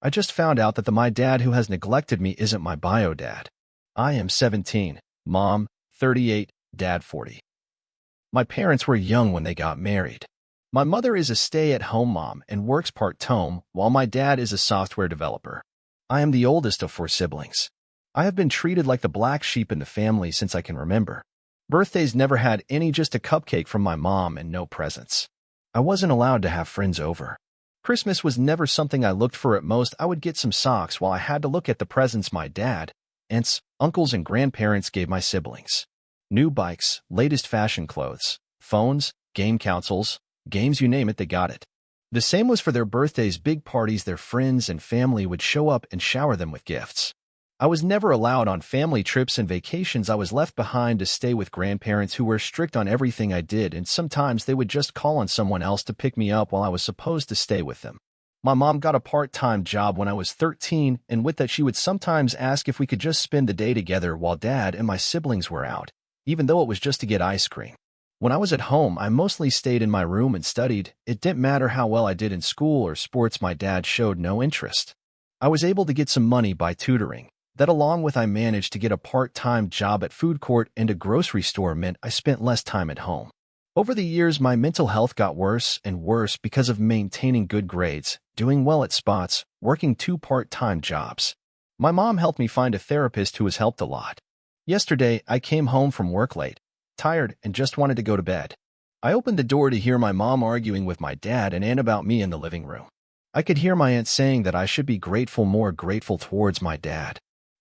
I just found out that my dad who has neglected me isn't my bio dad. I am 17, mom, 38, dad 40. My parents were young when they got married. My mother is a stay-at-home mom and works part-time, while my dad is a software developer. I am the oldest of 4 siblings. I have been treated like the black sheep in the family since I can remember. Birthdays never had any, just a cupcake from my mom and no presents. I wasn't allowed to have friends over. Christmas was never something I looked for. At most, I would get some socks, while I had to look at the presents my dad, aunts, uncles, and grandparents gave my siblings. New bikes, latest fashion clothes, phones, game consoles, games, you name it, they got it. The same was for their birthdays, big parties. Their friends and family would show up and shower them with gifts. I was never allowed on family trips and vacations. I was left behind to stay with grandparents who were strict on everything I did, and sometimes they would just call on someone else to pick me up while I was supposed to stay with them. My mom got a part-time job when I was 13, and with that she would sometimes ask if we could just spend the day together while dad and my siblings were out, even though it was just to get ice cream. When I was at home, I mostly stayed in my room and studied. It didn't matter how well I did in school or sports, my dad showed no interest. I was able to get some money by tutoring. That, along with I managed to get a part-time job at food court and a grocery store, meant I spent less time at home. Over the years, my mental health got worse and worse because of maintaining good grades, doing well at spots, working 2 part-time jobs. My mom helped me find a therapist who has helped a lot. Yesterday, I came home from work late, tired, and just wanted to go to bed. I opened the door to hear my mom arguing with my dad and aunt about me in the living room. I could hear my aunt saying that I should be grateful, more grateful towards my dad.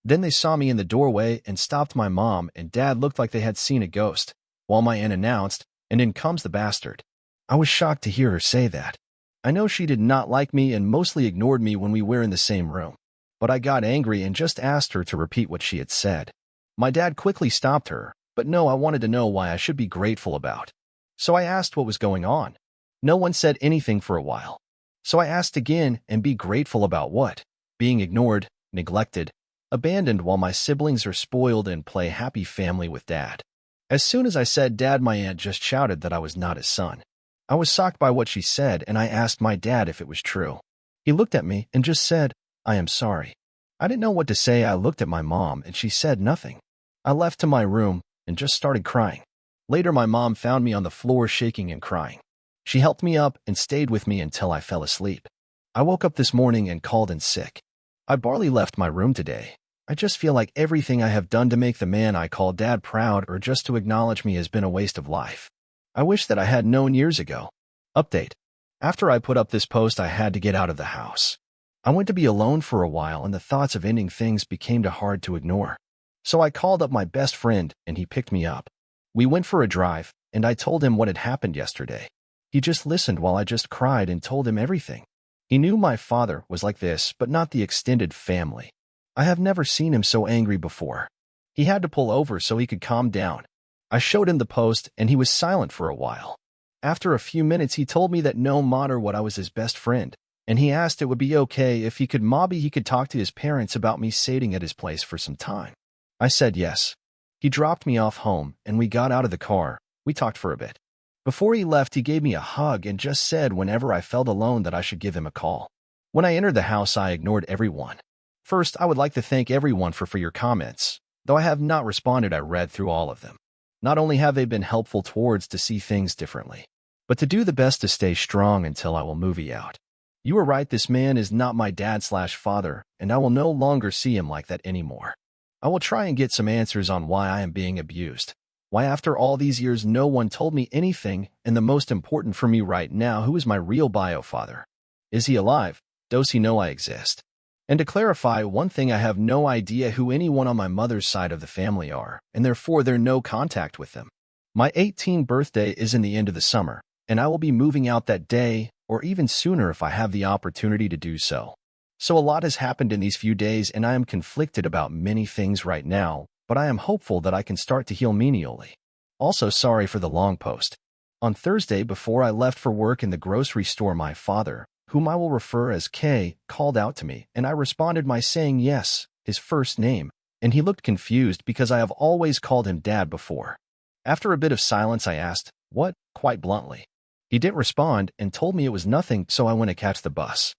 Then they saw me in the doorway and stopped. My mom and dad looked like they had seen a ghost, while my aunt announced, "And in comes the bastard." I was shocked to hear her say that. I know she did not like me and mostly ignored me when we were in the same room, but I got angry and just asked her to repeat what she had said. My dad quickly stopped her, but no, I wanted to know why I should be grateful about. So I asked what was going on. No one said anything for a while. So I asked again, and be grateful about what? Being ignored, neglected, abandoned while my siblings are spoiled and play happy family with dad. As soon as I said dad, my aunt just shouted that I was not his son. I was shocked by what she said, and I asked my dad if it was true. He looked at me and just said, "I am sorry." I didn't know what to say. I looked at my mom and she said nothing. I left to my room and just started crying. Later, my mom found me on the floor shaking and crying. She helped me up and stayed with me until I fell asleep. I woke up this morning and called in sick. I barely left my room today. I just feel like everything I have done to make the man I call dad proud or just to acknowledge me has been a waste of life. I wish that I had known years ago. Update. After I put up this post, I had to get out of the house. I went to be alone for a while, and the thoughts of ending things became too hard to ignore. So I called up my best friend, and he picked me up. We went for a drive, and I told him what had happened yesterday. He just listened while I just cried and told him everything. He knew my father was like this, but not the extended family. I have never seen him so angry before. He had to pull over so he could calm down. I showed him the post, and he was silent for a while. After a few minutes, he told me that no matter what, I was his best friend, and he asked it would be okay if he could talk to his parents about me staying at his place for some time. I said yes. He dropped me off home, and we got out of the car. We talked for a bit. Before he left, he gave me a hug and just said whenever I felt alone that I should give him a call. When I entered the house, I ignored everyone. First, I would like to thank everyone for your comments. Though I have not responded, I read through all of them. Not only have they been helpful towards to see things differently, but to do the best to stay strong until I will move out. You are right, this man is not my dad/father, and I will no longer see him like that anymore. I will try and get some answers on why I am being abused. Why after all these years no one told me anything, and the most important for me right now, who is my real bio father? Is he alive? Does he know I exist? And to clarify one thing, I have no idea who anyone on my mother's side of the family are, and therefore there's no contact with them. My 18th birthday is in the end of the summer, and I will be moving out that day, or even sooner if I have the opportunity to do so. So a lot has happened in these few days, and I am conflicted about many things right now, but I am hopeful that I can start to heal manually. Also, sorry for the long post. On Thursday, before I left for work in the grocery store, my father, whom I will refer as K, called out to me, and I responded by saying yes, his first name, and he looked confused because I have always called him Dad before. After a bit of silence, I asked, "What?" quite bluntly. He didn't respond and told me it was nothing, so I went to catch the bus.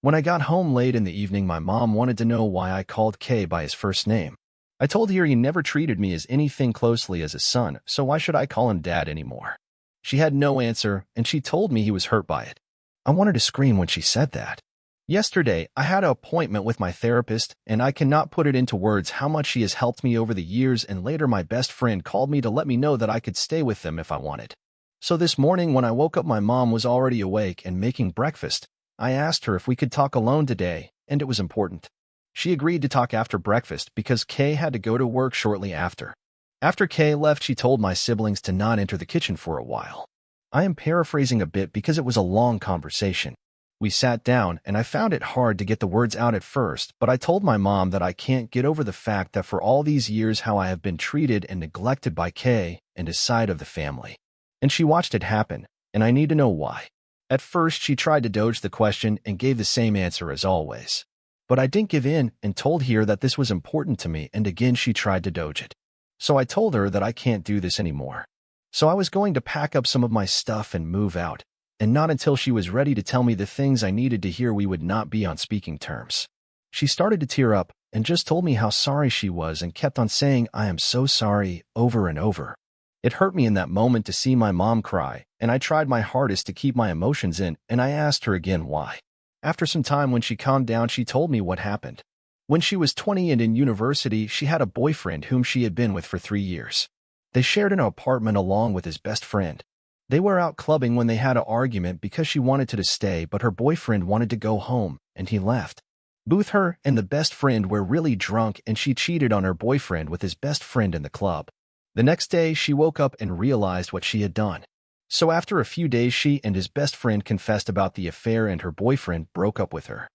When I got home late in the evening, my mom wanted to know why I called Kay by his first name. I told her he never treated me as anything closely as a son, so why should I call him Dad anymore? She had no answer, and she told me he was hurt by it. I wanted to scream when she said that. Yesterday, I had an appointment with my therapist, and I cannot put it into words how much she has helped me over the years, and later my best friend called me to let me know that I could stay with them if I wanted. So this morning when I woke up, my mom was already awake and making breakfast. I asked her if we could talk alone today, and it was important. She agreed to talk after breakfast because Kay had to go to work shortly after. After Kay left, she told my siblings to not enter the kitchen for a while. I am paraphrasing a bit because it was a long conversation. We sat down, and I found it hard to get the words out at first, but I told my mom that I can't get over the fact that for all these years how I have been treated and neglected by Kay and his side of the family. And she watched it happen, and I need to know why. At first, she tried to dodge the question and gave the same answer as always. But I didn't give in and told her that this was important to me, and again she tried to dodge it. So I told her that I can't do this anymore. So I was going to pack up some of my stuff and move out. And not until she was ready to tell me the things I needed to hear we would not be on speaking terms. She started to tear up and just told me how sorry she was and kept on saying, "I am so sorry," over and over. It hurt me in that moment to see my mom cry, and I tried my hardest to keep my emotions in, and I asked her again why. After some time, when she calmed down, she told me what happened. When she was 20 and in university, she had a boyfriend whom she had been with for 3 years. They shared an apartment along with his best friend. They were out clubbing when they had an argument because she wanted to stay, but her boyfriend wanted to go home, and he left. Both her and the best friend were really drunk, and she cheated on her boyfriend with his best friend in the club. The next day, she woke up and realized what she had done. So after a few days, she and his best friend confessed about the affair, and her boyfriend broke up with her.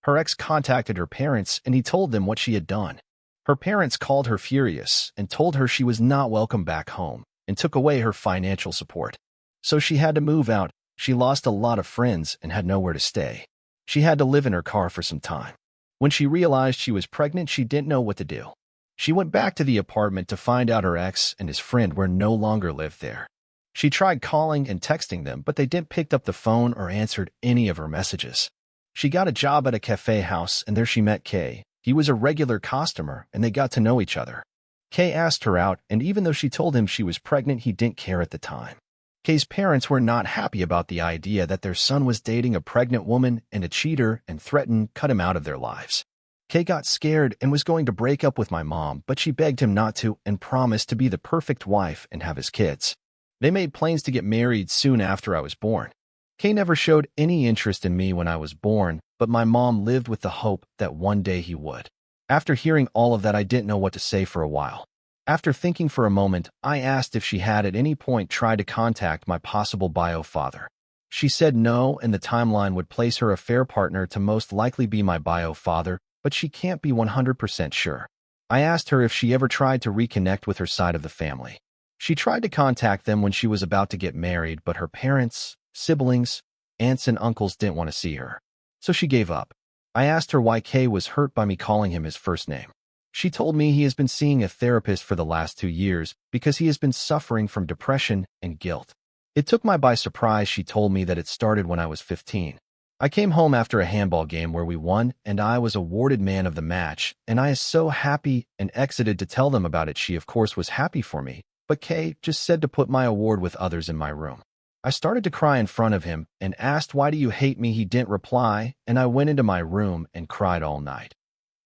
Her ex contacted her parents, and he told them what she had done. Her parents called her furious and told her she was not welcome back home and took away her financial support. So she had to move out. She lost a lot of friends and had nowhere to stay. She had to live in her car for some time. When she realized she was pregnant, she didn't know what to do. She went back to the apartment to find out her ex and his friend were no longer lived there. She tried calling and texting them, but they didn't pick up the phone or answered any of her messages. She got a job at a cafe house, and there she met Kay. He was a regular customer, and they got to know each other. Kay asked her out, and even though she told him she was pregnant, he didn't care at the time. Kay's parents were not happy about the idea that their son was dating a pregnant woman and a cheater, and threatened to cut him out of their lives. Kay got scared and was going to break up with my mom, but she begged him not to and promised to be the perfect wife and have his kids. They made plans to get married soon after I was born. Kay never showed any interest in me when I was born, but my mom lived with the hope that one day he would. After hearing all of that, I didn't know what to say for a while. After thinking for a moment, I asked if she had at any point tried to contact my possible bio father. She said no, and the timeline would place her affair partner to most likely be my bio father, but she can't be 100% sure. I asked her if she ever tried to reconnect with her side of the family. She tried to contact them when she was about to get married, but her parents, siblings, aunts, and uncles didn't want to see her. So she gave up. I asked her why Kay was hurt by me calling him his first name. She told me he has been seeing a therapist for the last 2 years because he has been suffering from depression and guilt. It took me by surprise. She told me that it started when I was 15. I came home after a handball game where we won, and I was awarded man of the match, and I was so happy and exited to tell them about it. She, of course, was happy for me, but Kay just said to put my award with others in my room. I started to cry in front of him and asked, "Why do you hate me?" He didn't reply, and I went into my room and cried all night.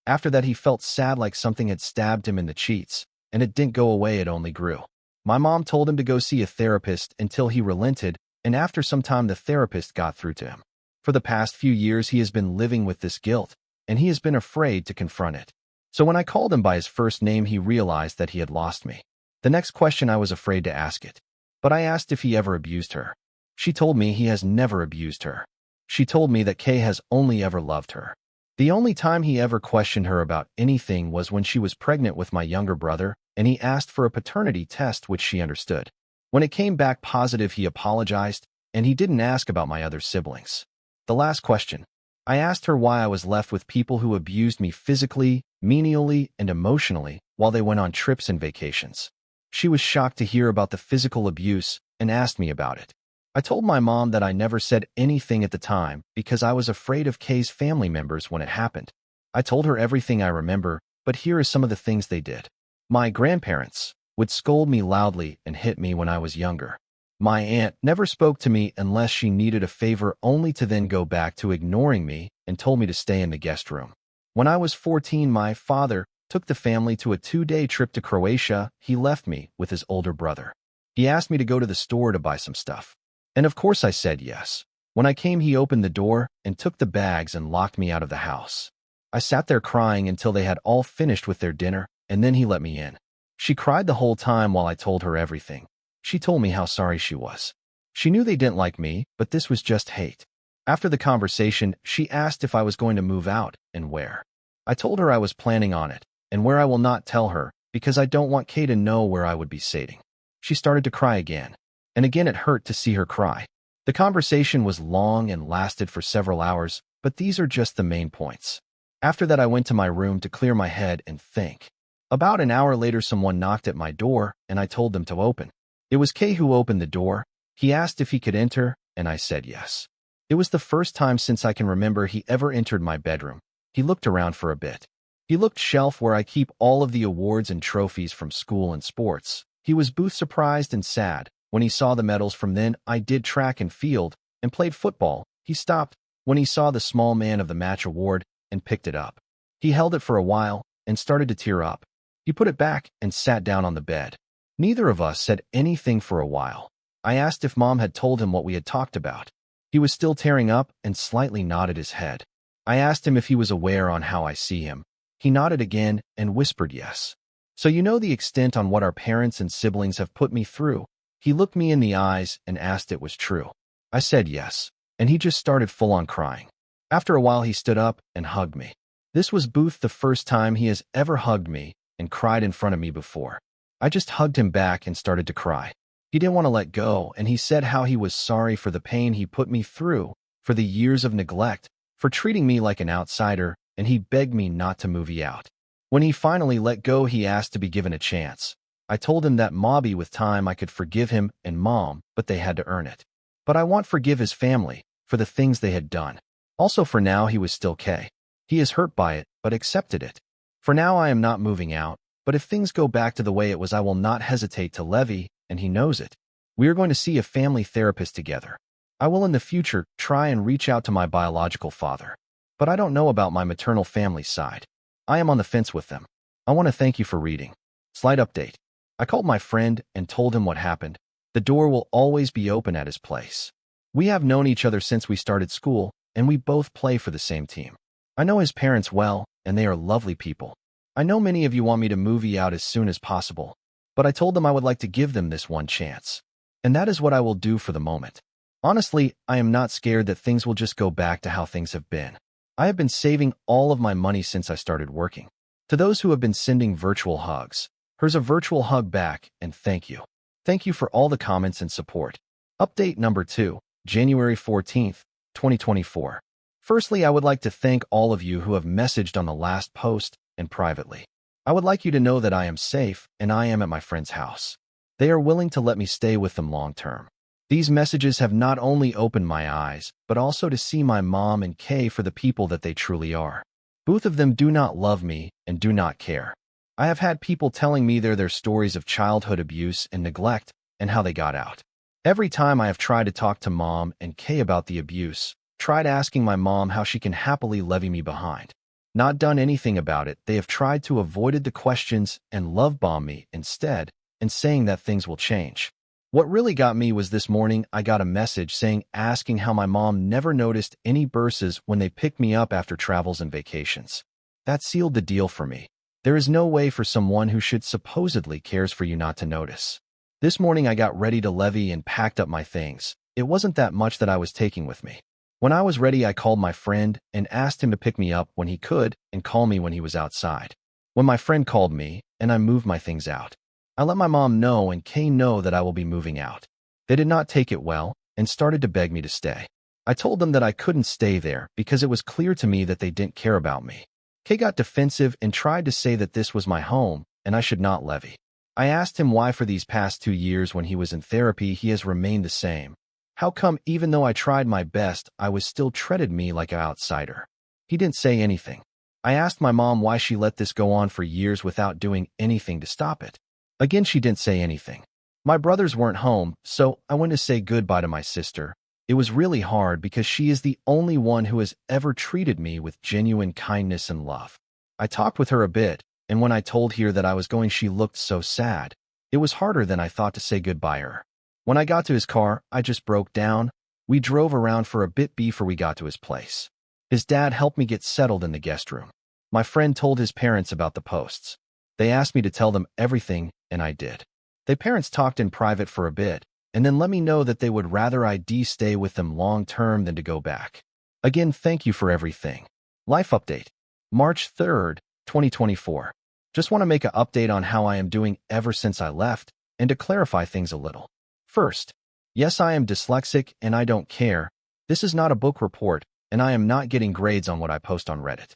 After that, he felt sad, like something had stabbed him in the cheeks, and it didn't go away, it only grew. My mom told him to go see a therapist until he relented, and after some time the therapist got through to him. For the past few years, he has been living with this guilt, and he has been afraid to confront it. So when I called him by his first name, he realized that he had lost me. The next question, I was afraid to ask it, but I asked if he ever abused her. She told me he has never abused her. She told me that Kay has only ever loved her. The only time he ever questioned her about anything was when she was pregnant with my younger brother, and he asked for a paternity test, which she understood. When it came back positive, he apologized, and he didn't ask about my other siblings. The last question, I asked her why I was left with people who abused me physically, menially, and emotionally while they went on trips and vacations. She was shocked to hear about the physical abuse and asked me about it. I told my mom that I never said anything at the time because I was afraid of Kay's family members when it happened. I told her everything I remember, but here are some of the things they did. My grandparents would scold me loudly and hit me when I was younger. My aunt never spoke to me unless she needed a favor, only to then go back to ignoring me and told me to stay in the guest room. When I was 14, my father took the family to a 2-day trip to Croatia. He left me with his older brother. He asked me to go to the store to buy some stuff. And of course I said yes. When I came, he opened the door and took the bags and locked me out of the house. I sat there crying until they had all finished with their dinner, and then he let me in. She cried the whole time while I told her everything. She told me how sorry she was. She knew they didn't like me, but this was just hate. After the conversation, she asked if I was going to move out and where. I told her I was planning on it, and where I will not tell her because I don't want Kay to know where I would be staying. She started to cry again, and again it hurt to see her cry. The conversation was long and lasted for several hours, but these are just the main points. After that, I went to my room to clear my head and think. About an hour later, someone knocked at my door, and I told them to open. It was Kay who opened the door. He asked if he could enter, and I said yes. It was the first time since I can remember he ever entered my bedroom. He looked around for a bit. He looked shelf where I keep all of the awards and trophies from school and sports. He was both surprised and sad when he saw the medals from then. I did track and field and played football. He stopped when he saw the small man of the match award and picked it up. He held it for a while and started to tear up. He put it back and sat down on the bed. Neither of us said anything for a while. I asked if Mom had told him what we had talked about. He was still tearing up and slightly nodded his head. I asked him if he was aware on how I see him. He nodded again and whispered yes. So you know the extent on what our parents and siblings have put me through. He looked me in the eyes and asked if it was true. I said yes, and he just started full-on crying. After a while, he stood up and hugged me. This was Booth the first time he has ever hugged me and cried in front of me before. I just hugged him back and started to cry. He didn't want to let go, and he said how he was sorry for the pain he put me through, for the years of neglect, for treating me like an outsider, and he begged me not to move out. When he finally let go, he asked to be given a chance. I told him that maybe with time I could forgive him and Mom, but they had to earn it. But I want to forgive his family for the things they had done. Also, for now, he was still Kay. He is hurt by it, but accepted it. For now, I am not moving out, but if things go back to the way it was, I will not hesitate to levy, and he knows it. We are going to see a family therapist together. I will in the future try and reach out to my biological father. But I don't know about my maternal family side. I am on the fence with them. I want to thank you for reading. Slight update. I called my friend and told him what happened. The door will always be open at his place. We have known each other since we started school, and we both play for the same team. I know his parents well, and they are lovely people. I know many of you want me to move out as soon as possible, but I told them I would like to give them this one chance. And that is what I will do for the moment. Honestly, I am not scared that things will just go back to how things have been. I have been saving all of my money since I started working. To those who have been sending virtual hugs, here's a virtual hug back, and thank you. Thank you for all the comments and support. Update number 2, January 14th, 2024. Firstly, I would like to thank all of you who have messaged on the last post and privately. I would like you to know that I am safe and I am at my friend's house. They are willing to let me stay with them long term. These messages have not only opened my eyes, but also to see my mom and Kay for the people that they truly are. Both of them do not love me and do not care. I have had people telling me their stories of childhood abuse and neglect and how they got out. Every time I have tried to talk to Mom and Kay about the abuse, tried asking my mom how she can happily levy me behind. Not done anything about it. They have tried to avoided the questions and love bomb me instead, and saying that things will change. What really got me was this morning I got a message asking how my mom never noticed any bruises when they picked me up after travels and vacations. That sealed the deal for me. There is no way for someone who should supposedly cares for you not to notice. This morning I got ready to levy and packed up my things. It wasn't that much that I was taking with me. When I was ready, I called my friend and asked him to pick me up when he could and call me when he was outside. When my friend called me and I moved my things out, I let my mom know and Kay know that I will be moving out. They did not take it well and started to beg me to stay. I told them that I couldn't stay there because it was clear to me that they didn't care about me. Kay got defensive and tried to say that this was my home and I should not levy. I asked him why for these past 2 years when he was in therapy he has remained the same. How come even though I tried my best, I was still treated me like an outsider? He didn't say anything. I asked my mom why she let this go on for years without doing anything to stop it. Again, she didn't say anything. My brothers weren't home, so I went to say goodbye to my sister. It was really hard because she is the only one who has ever treated me with genuine kindness and love. I talked with her a bit, and when I told her that I was going, she looked so sad. It was harder than I thought to say goodbye to her. When I got to his car, I just broke down. We drove around for a bit before we got to his place. His dad helped me get settled in the guest room. My friend told his parents about the posts. They asked me to tell them everything, and I did. Their parents talked in private for a bit, and then let me know that they would rather I stay with them long-term than to go back. Again, thank you for everything. Life update. March 3rd, 2024. Just want to make an update on how I am doing ever since I left, and to clarify things a little. First, yes, I am dyslexic and I don't care. This is not a book report, and I am not getting grades on what I post on Reddit.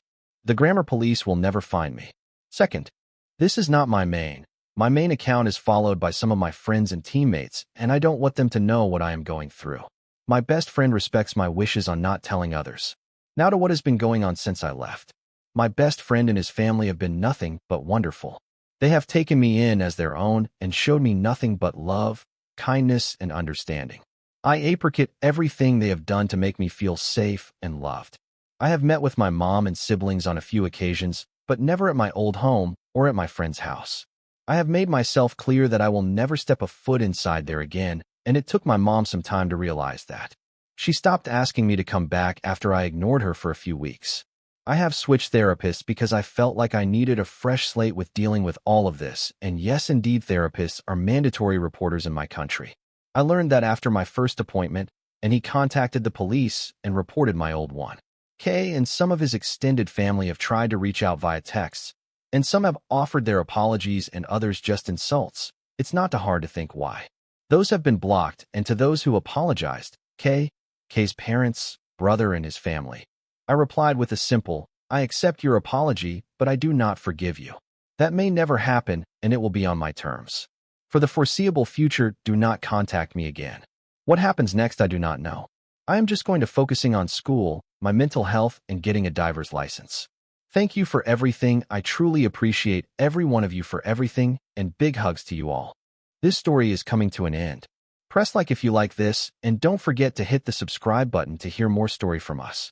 The grammar police will never find me. Second, this is not my main. My main account is followed by some of my friends and teammates, and I don't want them to know what I am going through. My best friend respects my wishes on not telling others. Now to what has been going on since I left. My best friend and his family have been nothing but wonderful. They have taken me in as their own and showed me nothing but love, kindness, and understanding. I appreciate everything they have done to make me feel safe and loved. I have met with my mom and siblings on a few occasions, but never at my old home or at my friend's house. I have made myself clear that I will never step a foot inside there again, and it took my mom some time to realize that. She stopped asking me to come back after I ignored her for a few weeks. I have switched therapists because I felt like I needed a fresh slate with dealing with all of this, and yes, indeed, therapists are mandatory reporters in my country. I learned that after my first appointment, and he contacted the police and reported my old one. Kay and some of his extended family have tried to reach out via texts, and some have offered their apologies and others just insults. It's not too hard to think why. Those have been blocked, and to those who apologized, Kay's parents, brother, and his family, I replied with a simple, I accept your apology, but I do not forgive you. That may never happen, and it will be on my terms. For the foreseeable future, do not contact me again. What happens next, I do not know. I am just going to focusing on school, my mental health, and getting a driver's license. Thank you for everything. I truly appreciate every one of you for everything, and big hugs to you all. This story is coming to an end. Press like if you like this, and don't forget to hit the subscribe button to hear more story from us.